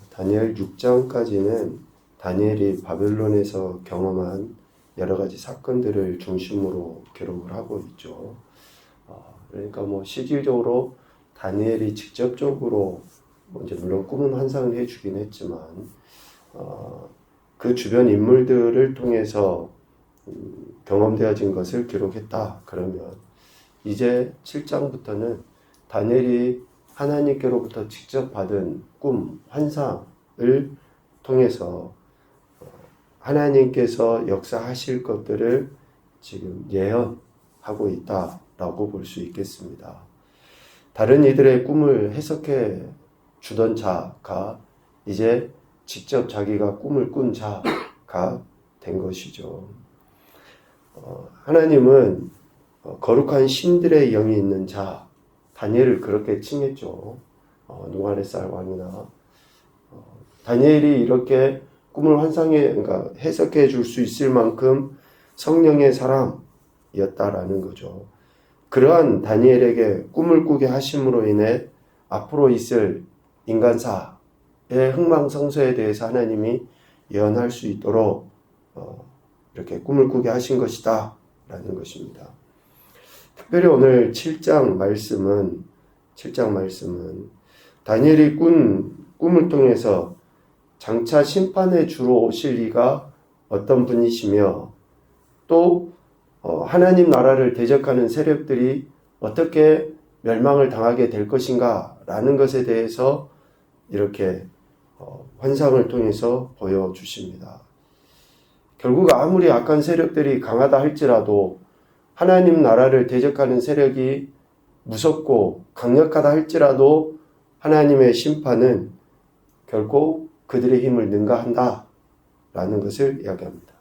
다니엘 6장까지는 다니엘이 바벨론에서 경험한 여러 가지 사건들을 중심으로 기록을 하고 있죠. 그러니까 실질적으로 다니엘이 직접적으로 이제 물론 꿈은 환상을 해주긴 했지만 그 주변 인물들을 통해서 경험되어진 것을 기록했다. 그러면 이제 7장부터는 다니엘이 하나님께로부터 직접 받은 꿈, 환상을 통해서 하나님께서 역사하실 것들을 지금 예언하고 있다라고 볼 수 있겠습니다. 다른 이들의 꿈을 해석해 주던 자가 이제 직접 자기가 꿈을 꾼 자가 된 것이죠. 하나님은 거룩한 신들의 영이 있는 자, 다니엘을 그렇게 칭했죠. 누가네살 왕이나 다니엘이 이렇게 꿈을 그러니까 해석해 줄 수 있을 만큼 성령의 사람이었다라는 거죠. 그러한 다니엘에게 꿈을 꾸게 하심으로 인해 앞으로 있을 인간사의 흥망성쇠에 대해서 하나님이 예언할 수 있도록 이렇게 꿈을 꾸게 하신 것이다 라는 것입니다. 특별히 오늘 7장 말씀은 다니엘이 꾼 꿈을 통해서 장차 심판의 주로 오실 이가 어떤 분이시며 또 하나님 나라를 대적하는 세력들이 어떻게 멸망을 당하게 될 것인가 라는 것에 대해서 이렇게 환상을 통해서 보여주십니다. 결국 아무리 악한 세력들이 강하다 할지라도 하나님 나라를 대적하는 세력이 무섭고 강력하다 할지라도 하나님의 심판은 결코 그들의 힘을 능가한다 라는 것을 이야기합니다.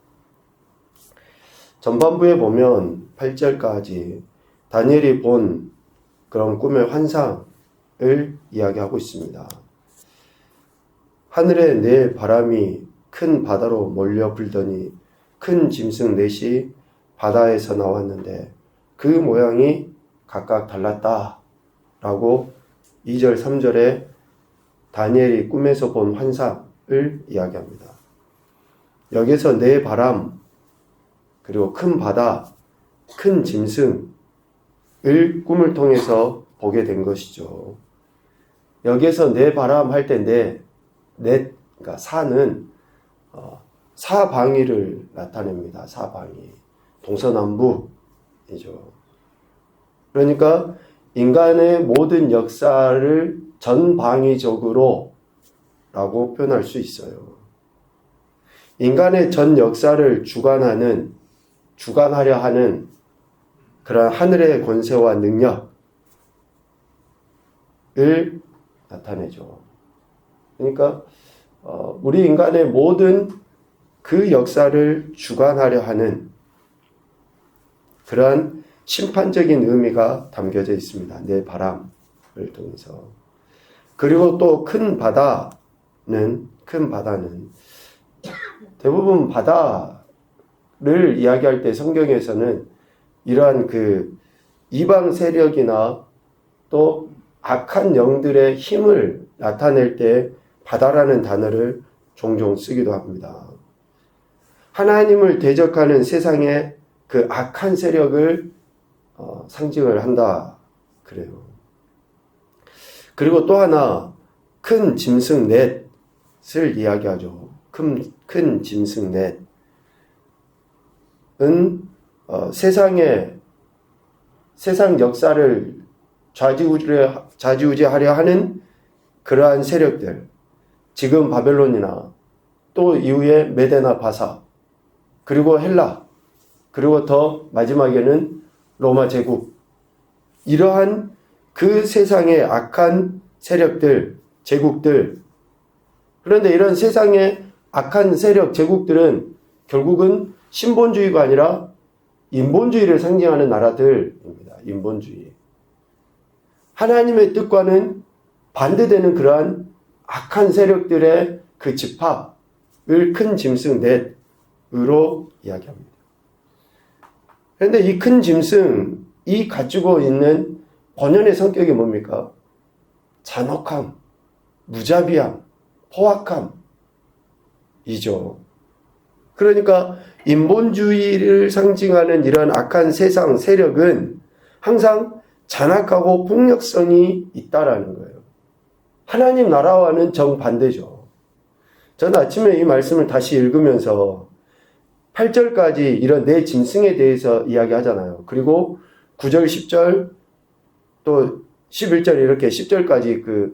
전반부에 보면 8절까지 다니엘이 본 그런 꿈의 환상을 이야기하고 있습니다. 하늘에 네 바람이 큰 바다로 몰려 불더니 큰 짐승 넷이 바다에서 나왔는데 그 모양이 각각 달랐다 라고 2절 3절에 다니엘이 꿈에서 본 환상을 이야기합니다. 여기서 네 바람 그리고 큰 바다, 큰 짐승을 꿈을 통해서 보게 된 것이죠. 여기에서 네 바람 할 때 그러니까 사는 사방위를 나타냅니다. 사방위. 동서남북이죠. 그러니까 인간의 모든 역사를 전방위적으로 라고 표현할 수 있어요. 인간의 전 역사를 주관하려 하는 그런 하늘의 권세와 능력을 나타내죠. 그러니까 우리 인간의 모든 그 역사를 주관하려 하는 그러한 심판적인 의미가 담겨져 있습니다. 네 바람을 통해서. 그리고 또 큰 바다는 대부분 바다를 이야기할 때 성경에서는 이러한 그 이방 세력이나 또 악한 영들의 힘을 나타낼 때 바다라는 단어를 종종 쓰기도 합니다. 하나님을 대적하는 세상의 그 악한 세력을 상징을 한다 그래요. 그리고 또 하나 큰 짐승 넷을 이야기하죠. 큰 짐승 넷은 세상 역사를 좌지우지하려 하는 그러한 세력들, 지금 바벨론이나 또 이후에 메데나 바사, 그리고 헬라, 그리고 더 마지막에는 로마 제국, 이러한 그 세상의 악한 세력들, 제국들, 그런데 이런 세상의 악한 세력, 제국들은 결국은 신본주의가 아니라 인본주의를 상징하는 나라들입니다. 인본주의. 하나님의 뜻과는 반대되는 그러한 악한 세력들의 그 집합을 큰 짐승 넷으로 이야기합니다. 그런데 이 큰 짐승이 가지고 있는 본연의 성격이 뭡니까? 잔혹함, 무자비함, 포악함이죠. 그러니까 인본주의를 상징하는 이런 악한 세상 세력은 항상 잔악하고 폭력성이 있다라는 거예요. 하나님 나라와는 정반대죠. 저는 아침에 이 말씀을 다시 읽으면서 8절까지 이런 내 짐승에 대해서 이야기하잖아요. 그리고 9절, 10절, 또 11절 이렇게 10절까지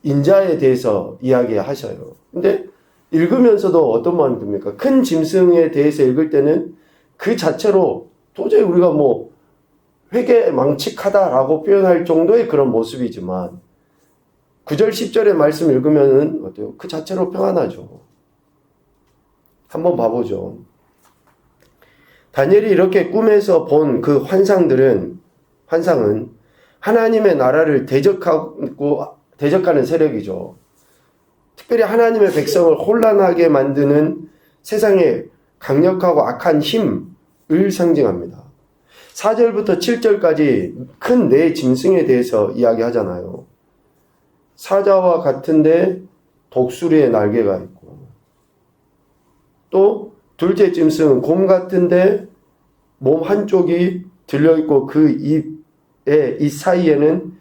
인자에 대해서 이야기하셔요. 근데 읽으면서도 어떤 마음이 듭니까? 큰 짐승에 대해서 읽을 때는 그 자체로 도저히 우리가 회개망측하다라고 표현할 정도의 그런 모습이지만 9절, 10절의 말씀 읽으면은 어때요? 그 자체로 평안하죠. 한번 봐보죠. 다니엘이 이렇게 꿈에서 본 그 환상은 하나님의 나라를 대적하는 세력이죠. 특별히 하나님의 백성을 혼란하게 만드는 세상의 강력하고 악한 힘을 상징합니다. 4절부터 7절까지 큰 네 짐승에 대해서 이야기하잖아요. 사자와 같은데 독수리의 날개가 있고, 또 둘째 짐승은 곰 같은데 몸 한쪽이 들려있고 그 입 사이에는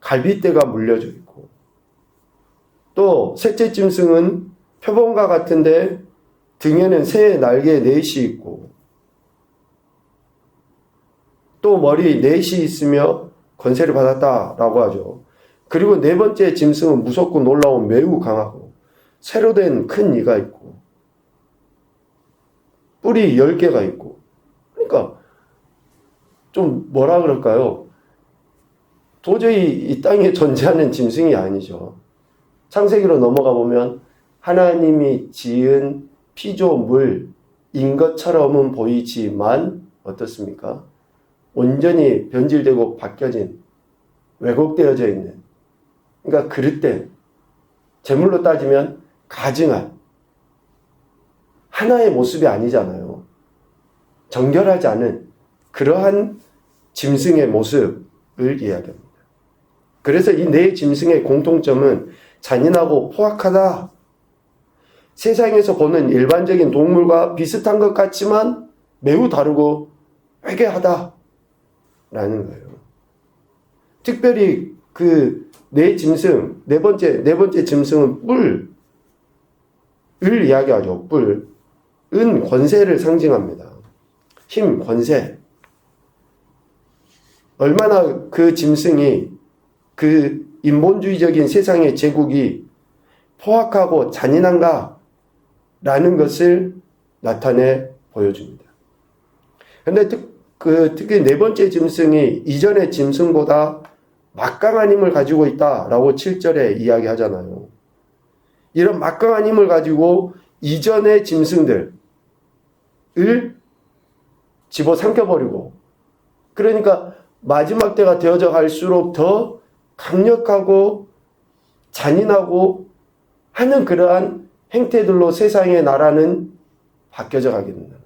갈빗대가 물려져 있고, 또 셋째 짐승은 표범과 같은데 등에는 새의 날개 넷이 있고, 또 머리 넷이 있으며 권세를 받았다라고 하죠. 그리고 네 번째 짐승은 무섭고 놀라운 매우 강하고 새로 된 큰 이가 있고 뿔이 10개가 있고, 그러니까 좀 뭐라 그럴까요? 도저히 이 땅에 존재하는 짐승이 아니죠. 창세기로 넘어가 보면 하나님이 지은 피조물인 것처럼은 보이지만 어떻습니까? 온전히 변질되고 바뀌어진, 왜곡되어져 있는, 그러니까 그릇된, 제물로 따지면 가증한 하나의 모습이 아니잖아요. 정결하지 않은 그러한 짐승의 모습을 이야기합니다. 그래서 이 네 짐승의 공통점은 잔인하고 포악하다. 세상에서 보는 일반적인 동물과 비슷한 것 같지만 매우 다르고 회개하다 라는 거예요. 특별히 그 네 짐승, 네 번째 짐승은 뿔을 이야기하죠. 뿔은 권세를 상징합니다. 힘, 권세. 얼마나 그 짐승이 그 인본주의적인 세상의 제국이 포악하고 잔인한가 라는 것을 나타내 보여줍니다. 그런데 특히 네 번째 짐승이 이전의 짐승보다 막강한 힘을 가지고 있다라고 7절에 이야기하잖아요. 이런 막강한 힘을 가지고 이전의 짐승들을 집어삼켜버리고, 그러니까 마지막 때가 되어져 갈수록 더 강력하고 잔인하고 하는 그러한 행태들로 세상의 나라는 바뀌어져 가게 된다.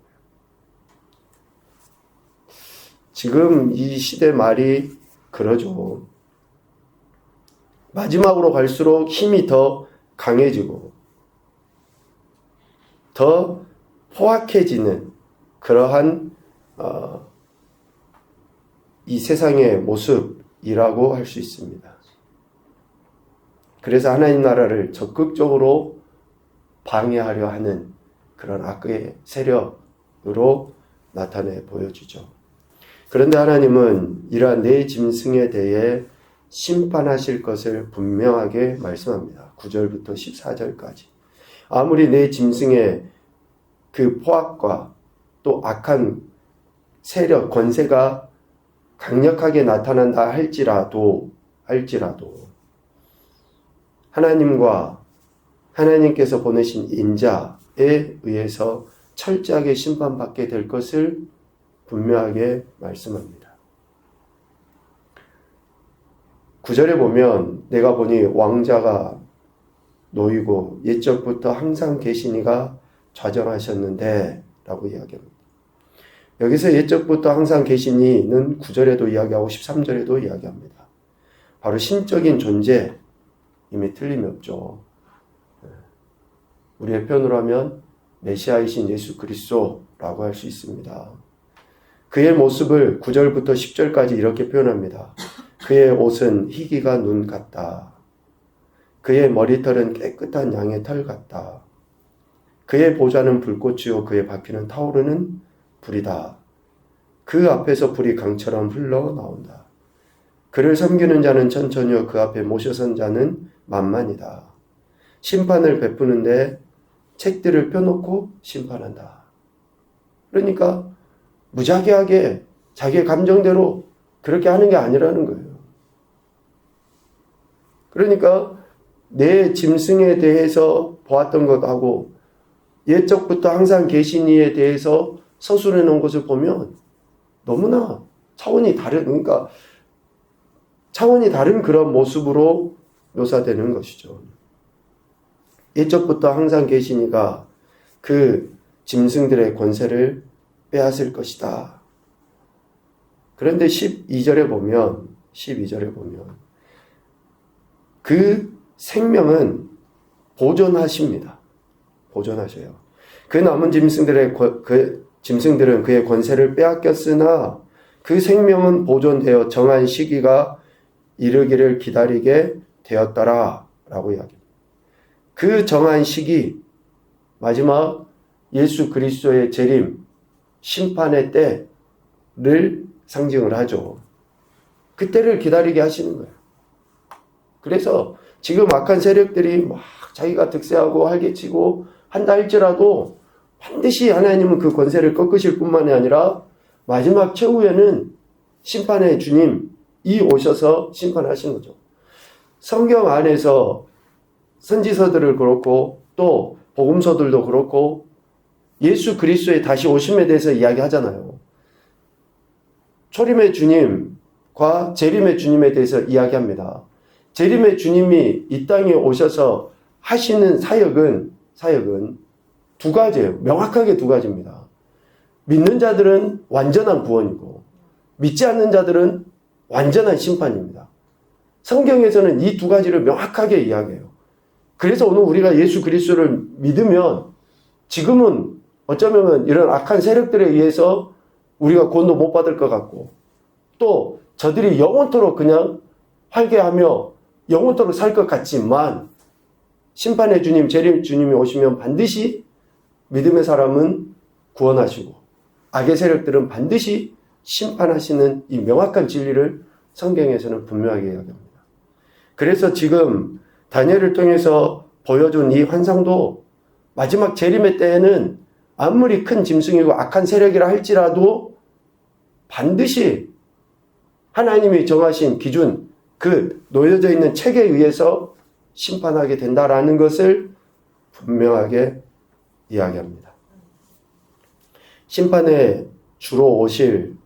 지금 이 시대 말이 그러죠. 마지막으로 갈수록 힘이 더 강해지고 더 포악해지는 그러한 이 세상의 모습이라고 할 수 있습니다. 그래서 하나님 나라를 적극적으로 방해하려 하는 그런 악의 세력으로 나타내 보여주죠. 그런데 하나님은 이러한 네 짐승에 대해 심판하실 것을 분명하게 말씀합니다. 9절부터 14절까지. 아무리 네 짐승의 그 포악과 또 악한 세력, 권세가 강력하게 나타난다 할지라도 하나님과 하나님께서 보내신 인자에 의해서 철저하게 심판받게 될 것을 분명하게 말씀합니다. 9절에 보면 내가 보니 왕자가 놓이고 옛적부터 항상 계시니가 좌정하셨는데 라고 이야기합니다. 여기서 옛적부터 항상 계시니는 9절에도 이야기하고 13절에도 이야기합니다. 바로 신적인 존재, 이미 틀림이 없죠. 우리의 표현으로 하면 메시아이신 예수 그리스도라고 할 수 있습니다. 그의 모습을 9절부터 10절까지 이렇게 표현합니다. 그의 옷은 희기가 눈 같다. 그의 머리털은 깨끗한 양의 털 같다. 그의 보좌는 불꽃이요 그의 바퀴는 타오르는 불이다. 그 앞에서 불이 강처럼 흘러나온다. 그를 섬기는 자는 천천히요 그 앞에 모셔선 자는 만만이다. 심판을 베푸는데 책들을 펴놓고 심판한다. 그러니까 무작위하게 자기의 감정대로 그렇게 하는 게 아니라는 거예요. 그러니까 내 짐승에 대해서 보았던 것하고 옛적부터 항상 계신 이에 대해서 서술해 놓은 것을 보면 너무나 차원이 다른 그런 모습으로 묘사되는 것이죠. 옛적부터 항상 계신 이가 그 짐승들의 권세를 빼앗을 것이다. 그런데 12절에 보면 그 생명은 보존하십니다. 보존하셔요. 그 남은 짐승들은 그의 권세를 빼앗겼으나 그 생명은 보존되어 정한 시기가 이르기를 기다리게 되었더라 라고 이야기합니다. 그 정한 시기, 마지막 예수 그리스도의 재림, 심판의 때를 상징을 하죠. 그때를 기다리게 하시는 거예요. 그래서 지금 악한 세력들이 막 자기가 득세하고 활개치고 한다 할지라도 반드시 하나님은 그 권세를 꺾으실 뿐만이 아니라 마지막 최후에는 심판의 주님이 오셔서 심판하시는 거죠. 성경 안에서 선지서들을 그렇고 또 복음서들도 그렇고 예수 그리스도의 다시 오심에 대해서 이야기하잖아요. 초림의 주님과 재림의 주님에 대해서 이야기합니다. 재림의 주님이 이 땅에 오셔서 하시는 사역은 두 가지예요. 명확하게 두 가지입니다. 믿는 자들은 완전한 구원이고 믿지 않는 자들은 완전한 심판입니다. 성경에서는 이 두 가지를 명확하게 이야기해요. 그래서 오늘 우리가 예수 그리스도를 믿으면 지금은 어쩌면 이런 악한 세력들에 의해서 우리가 구원도 못 받을 것 같고 또 저들이 영원토록 그냥 활개하며 영원토록 살 것 같지만 심판의 주님, 재림 주님이 오시면 반드시 믿음의 사람은 구원하시고 악의 세력들은 반드시 심판하시는 이 명확한 진리를 성경에서는 분명하게 이야기합니다. 그래서 지금 다니엘을 통해서 보여준 이 환상도 마지막 재림의 때에는 아무리 큰 짐승이고 악한 세력이라 할지라도 반드시 하나님이 정하신 기준, 그 놓여져 있는 책에 의해서 심판하게 된다라는 것을 분명하게 이야기합니다. 심판에 주로 오실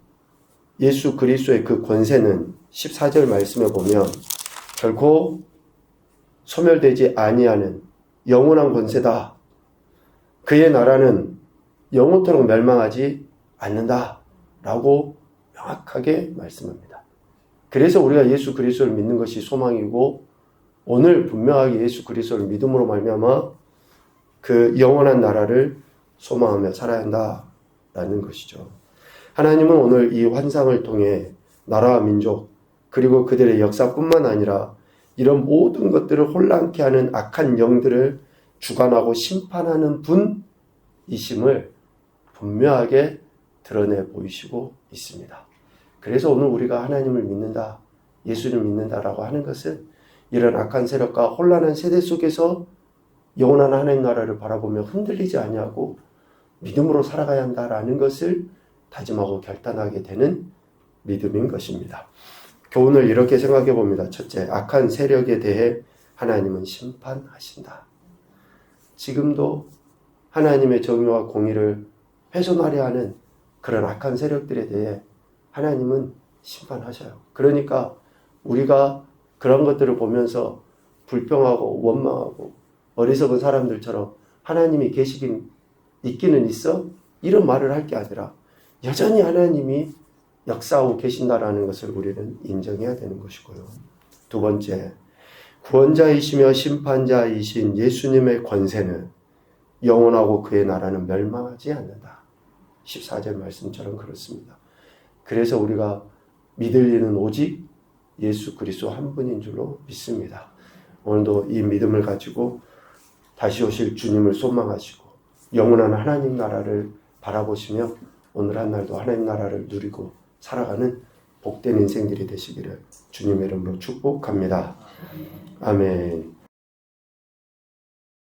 예수 그리스도의 그 권세는 14절 말씀에 보면 결코 소멸되지 아니하는 영원한 권세다. 그의 나라는 영원토록 멸망하지 않는다 라고 명확하게 말씀합니다. 그래서 우리가 예수 그리스도를 믿는 것이 소망이고 오늘 분명하게 예수 그리스도를 믿음으로 말미암아 그 영원한 나라를 소망하며 살아야 한다라는 것이죠. 하나님은 오늘 이 환상을 통해 나라와 민족 그리고 그들의 역사뿐만 아니라 이런 모든 것들을 혼란케 하는 악한 영들을 주관하고 심판하는 분이심을 분명하게 드러내 보이시고 있습니다. 그래서 오늘 우리가 하나님을 믿는다, 예수를 믿는다라고 하는 것은 이런 악한 세력과 혼란한 세대 속에서 영원한 하나님 나라를 바라보며 흔들리지 아니하고 믿음으로 살아가야 한다라는 것을 다짐하고 결단하게 되는 믿음인 것입니다. 교훈을 이렇게 생각해 봅니다. 첫째, 악한 세력에 대해 하나님은 심판하신다. 지금도 하나님의 정의와 공의를 훼손하려 하는 그런 악한 세력들에 대해 하나님은 심판하셔요. 그러니까 우리가 그런 것들을 보면서 불평하고 원망하고 어리석은 사람들처럼 하나님이 계시긴 있기는 있어? 이런 말을 할 게 아니라 여전히 하나님이 역사하고 계신다라는 것을 우리는 인정해야 되는 것이고요. 두 번째, 구원자이시며 심판자이신 예수님의 권세는 영원하고 그의 나라는 멸망하지 않는다. 14절 말씀처럼 그렇습니다. 그래서 우리가 믿을 이는 오직 예수 그리스도 한 분인 줄로 믿습니다. 오늘도 이 믿음을 가지고 다시 오실 주님을 소망하시고 영원한 하나님 나라를 바라보시며 오늘 한 날도 하나님 나라를 누리고 살아가는 복된 인생들이 되시기를 주님의 이름으로 축복합니다. 아멘.